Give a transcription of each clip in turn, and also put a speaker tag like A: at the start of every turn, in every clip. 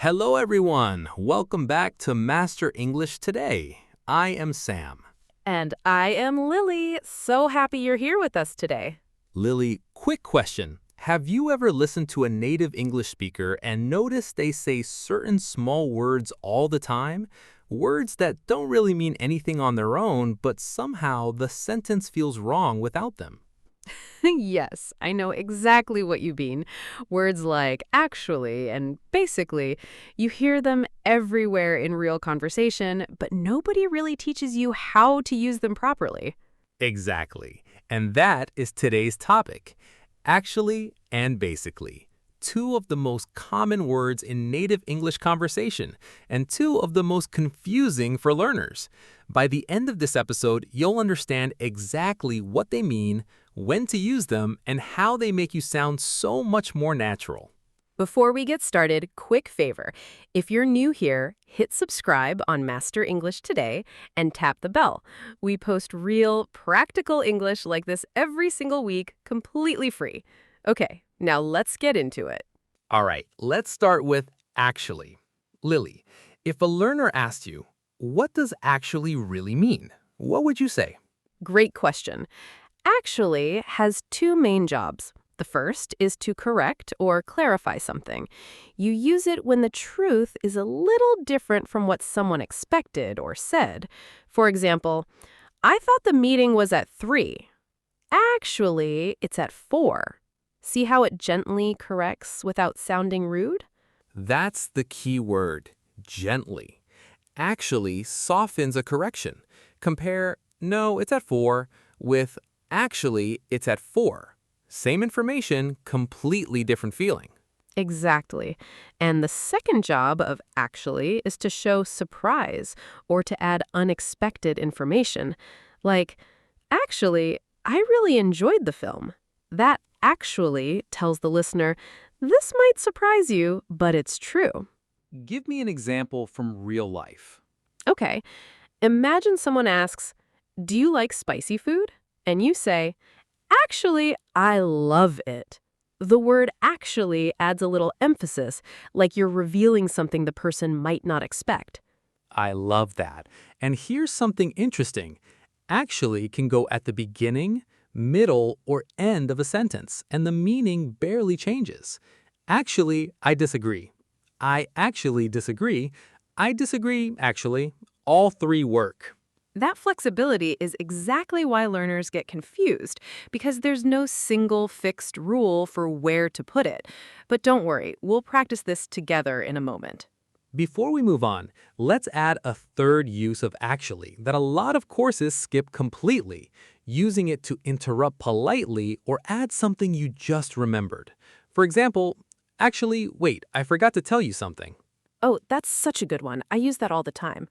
A: Hello, everyone. Welcome back to Master English Today. I am Sam.
B: And I am Lily. So happy you're here with us today.
A: Lily, quick question. Have you ever listened to a native English speaker and noticed they say certain small words all the time? Words that don't really mean anything on their own, but somehow the sentence feels wrong without them.
B: Yes, I know exactly what you mean. Words like actually and basically, you hear them everywhere in real conversation, but nobody really teaches you how to use them properly.
A: Exactly. And that is today's topic. Actually and basically. Two of the most common words in native English conversation, and two of the most confusing for learners. By the end of this episode, you'll understand exactly what they mean, when to use them, and how they make you sound so much more natural.
B: Before we get started, quick favor. If you're new here, hit subscribe on Master English Today and tap the bell. We post real, practical English like this every single week, completely free. Okay, now let's get into it.
A: All right, let's start with actually. Lily, if a learner asked you, what does actually really mean? What would you say?
B: Great question. Actually has two main jobs. The first is to correct or clarify something. You use it when the truth is a little different from what someone expected or said. For example, I thought the meeting was at 3. Actually, it's at 4. See how it gently corrects without sounding rude?
A: That's the key word, gently. Actually softens a correction. Compare, no, it's at 4, with actually, it's at 4. Same information, completely different feeling.
B: Exactly. And the second job of actually is to show surprise or to add unexpected information. Like, actually, I really enjoyed the film. That actually tells the listener, this might surprise you, but it's true.
A: Give me an example from real life.
B: Okay, imagine someone asks, do you like spicy food? And you say, actually, I love it. The word actually adds a little emphasis, like you're revealing something the person might not expect.
A: I love that. And here's something interesting. Actually can go at the beginning, middle, or end of a sentence, and the meaning barely changes. Actually, I disagree. I actually disagree. I disagree, actually. All three work.
B: That flexibility is exactly why learners get confused, because there's no single fixed rule for where to put it. But don't worry, we'll practice this together in a moment.
A: Before we move on, let's add a third use of actually that a lot of courses skip completely, using it to interrupt politely or add something you just remembered. For example, actually, wait, I forgot to tell you something.
B: Oh, that's such a good one. I use that all the time.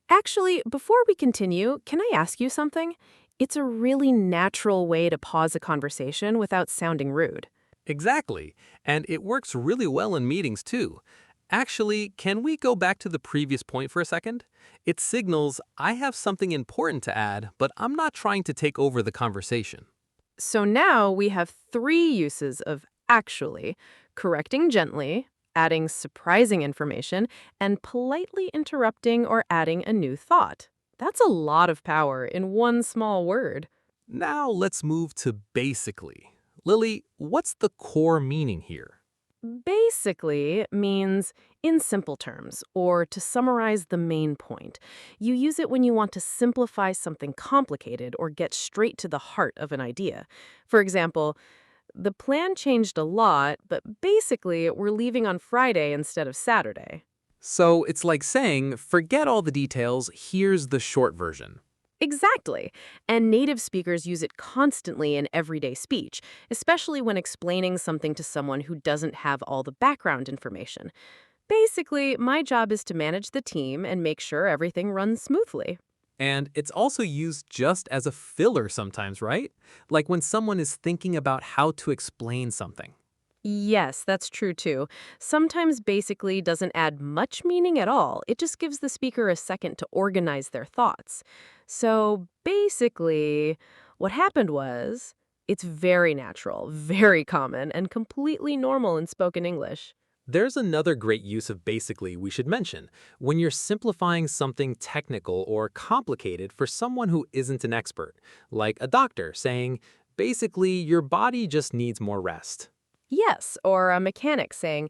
B: Actually, before we continue, can I ask you something? It's a really natural way to pause a conversation without sounding rude.
A: Exactly, and it works really well in meetings too. Actually, can we go back to the previous point for a second? It signals I have something important to add, but I'm not trying to take over the conversation.
B: So now we have three uses of actually: correcting gently, adding surprising information, and politely interrupting or adding a new thought. That's a lot of power in one small word.
A: Now let's move to basically. Lily, what's the core meaning here?
B: Basically means in simple terms, or to summarize the main point. You use it when you want to simplify something complicated or get straight to the heart of an idea. For example, the plan changed a lot, but basically we're leaving on Friday instead of Saturday.
A: So it's like saying, forget all the details, here's the short version.
B: Exactly. And native speakers use it constantly in everyday speech, especially when explaining something to someone who doesn't have all the background information. Basically, my job is to manage the team and make sure everything runs smoothly.
A: And it's also used just as a filler sometimes, right? Like when someone is thinking about how to explain something.
B: Yes, that's true too. Sometimes basically doesn't add much meaning at all. It just gives the speaker a second to organize their thoughts. So basically, what happened was it's very natural, very common, and completely normal in spoken English.
A: There's another great use of basically we should mention when you're simplifying something technical or complicated for someone who isn't an expert, like a doctor saying, basically, your body just needs more rest.
B: Yes, or a mechanic saying,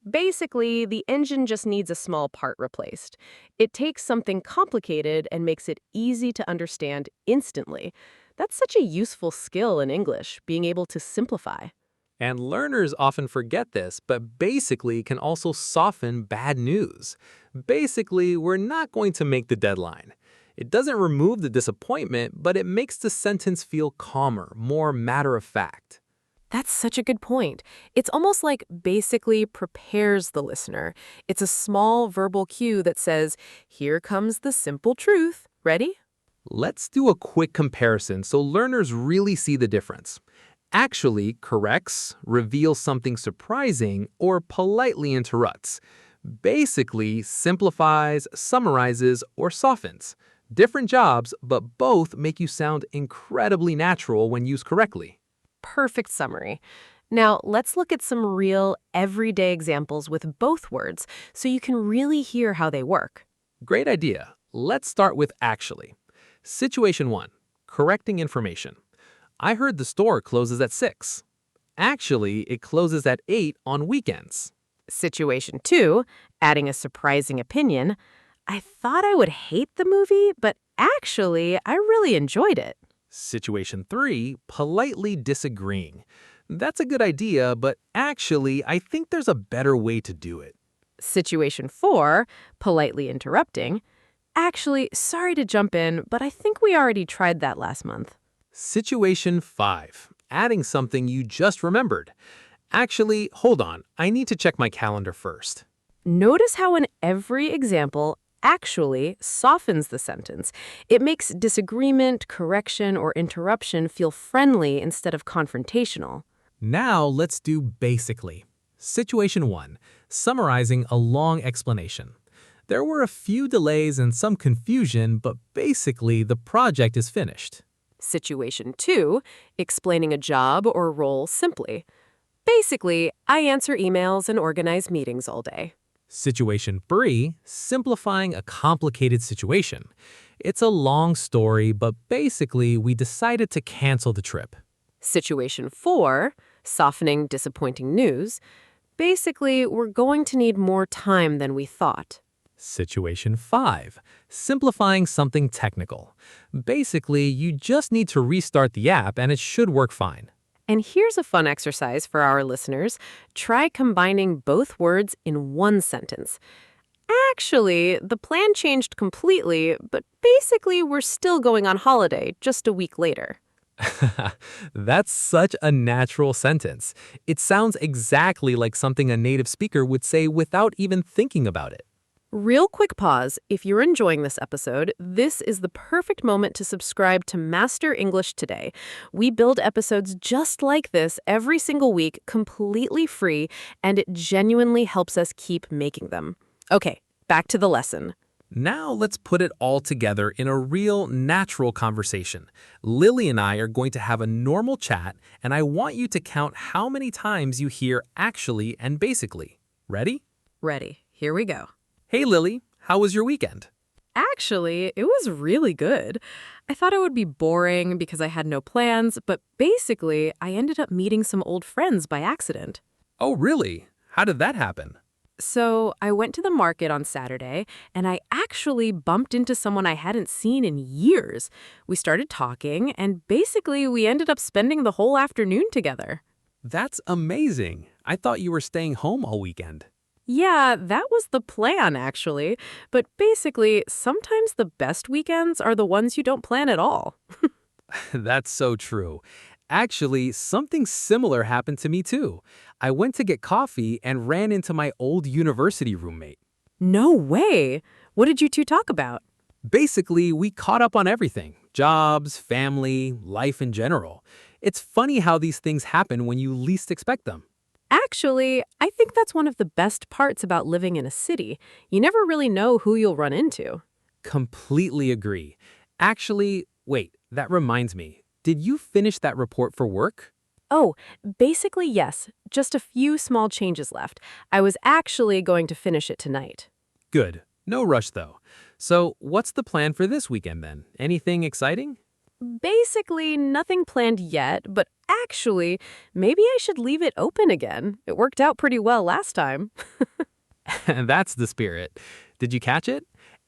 B: basically, the engine just needs a small part replaced. It takes something complicated and makes it easy to understand instantly. That's such a useful skill in English, being able to simplify.
A: And learners often forget this, but basically can also soften bad news. Basically, we're not going to make the deadline. It doesn't remove the disappointment, but it makes the sentence feel calmer, more matter of fact.
B: That's such a good point. It's almost like basically prepares the listener. It's a small verbal cue that says, here comes the simple truth. Ready?
A: Let's do a quick comparison so learners really see the difference. Actually corrects, reveals something surprising, or politely interrupts. Basically simplifies, summarizes, or softens. Different jobs, but both make you sound incredibly natural when used correctly.
B: Perfect summary. Now, let's look at some real, everyday examples with both words so you can really hear how they work.
A: Great idea. Let's start with actually. Situation 1. Correcting information. I heard the store closes at 6. Actually, it closes at 8 on weekends.
B: Situation 2, adding a surprising opinion. I thought I would hate the movie, but actually, I really enjoyed it.
A: Situation 3, politely disagreeing. That's a good idea, but actually, I think there's a better way to do it.
B: Situation 4, politely interrupting. Actually, sorry to jump in, but I think we already tried that last month.
A: Situation 5, adding something you just remembered. Actually, hold on, I need to check my calendar first.
B: Notice how in every example, actually softens the sentence. It makes disagreement, correction, or interruption feel friendly instead of confrontational.
A: Now let's do basically. Situation 1, summarizing a long explanation. There were a few delays and some confusion, but basically the project is finished.
B: Situation 2, explaining a job or role simply. Basically, I answer emails and organize meetings all day.
A: Situation 3, simplifying a complicated situation. It's a long story, but basically we decided to cancel the trip.
B: Situation 4, softening disappointing news. Basically, we're going to need more time than we thought.
A: Situation 5, simplifying something technical. Basically, you just need to restart the app and it should work fine.
B: And here's a fun exercise for our listeners. Try combining both words in one sentence. Actually, the plan changed completely, but basically we're still going on holiday just a week later.
A: That's such a natural sentence. It sounds exactly like something a native speaker would say without even thinking about it.
B: Real quick pause. If you're enjoying this episode, this is the perfect moment to subscribe to Master English Today. We build episodes just like this every single week, completely free, and it genuinely helps us keep making them. Okay, back to the lesson.
A: Now let's put it all together in a real, natural conversation. Lily and I are going to have a normal chat, and I want you to count how many times you hear actually and basically. Ready?
B: Ready. Here we go.
A: Hey Lily, how was your weekend?
B: Actually, it was really good. I thought it would be boring because I had no plans, but basically, I ended up meeting some old friends by accident.
A: Oh really? How did that happen?
B: So I went to the market on Saturday, and I actually bumped into someone I hadn't seen in years. We started talking, and basically we ended up spending the whole afternoon together.
A: That's amazing. I thought you were staying home all weekend.
B: Yeah, that was the plan, actually. But basically, sometimes the best weekends are the ones you don't plan at all.
A: That's so true. Actually, something similar happened to me too. I went to get coffee and ran into my old university roommate.
B: No way! What did you two talk about?
A: Basically, we caught up on everything. Jobs, family, life in general. It's funny how these things happen when you least expect them.
B: Actually, I think that's one of the best parts about living in a city. You never really know who you'll run into.
A: Completely agree. Actually, wait, that reminds me. Did you finish that report for work?
B: Oh, basically, yes. Just a few small changes left. I was actually going to finish it tonight.
A: Good. No rush, though. So, what's the plan for this weekend then? Anything exciting?
B: Basically, nothing planned yet, but actually, maybe I should leave it open again. It worked out pretty well last time.
A: That's the spirit. Did you catch it?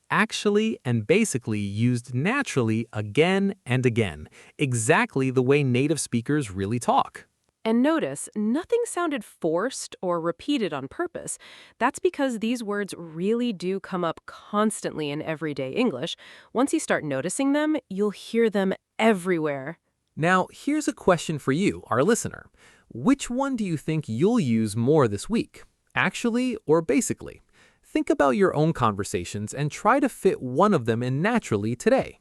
A: Actually and basically used naturally again and again, exactly the way native speakers really talk.
B: And notice, nothing sounded forced or repeated on purpose. That's because these words really do come up constantly in everyday English. Once you start noticing them, you'll hear them everywhere.
A: Now, here's a question for you, our listener. Which one do you think you'll use more this week? Actually or basically? Think about your own conversations and try to fit one of them in naturally today.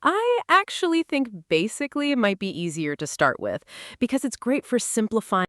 B: I actually think basically might be easier to start with because it's great for simplifying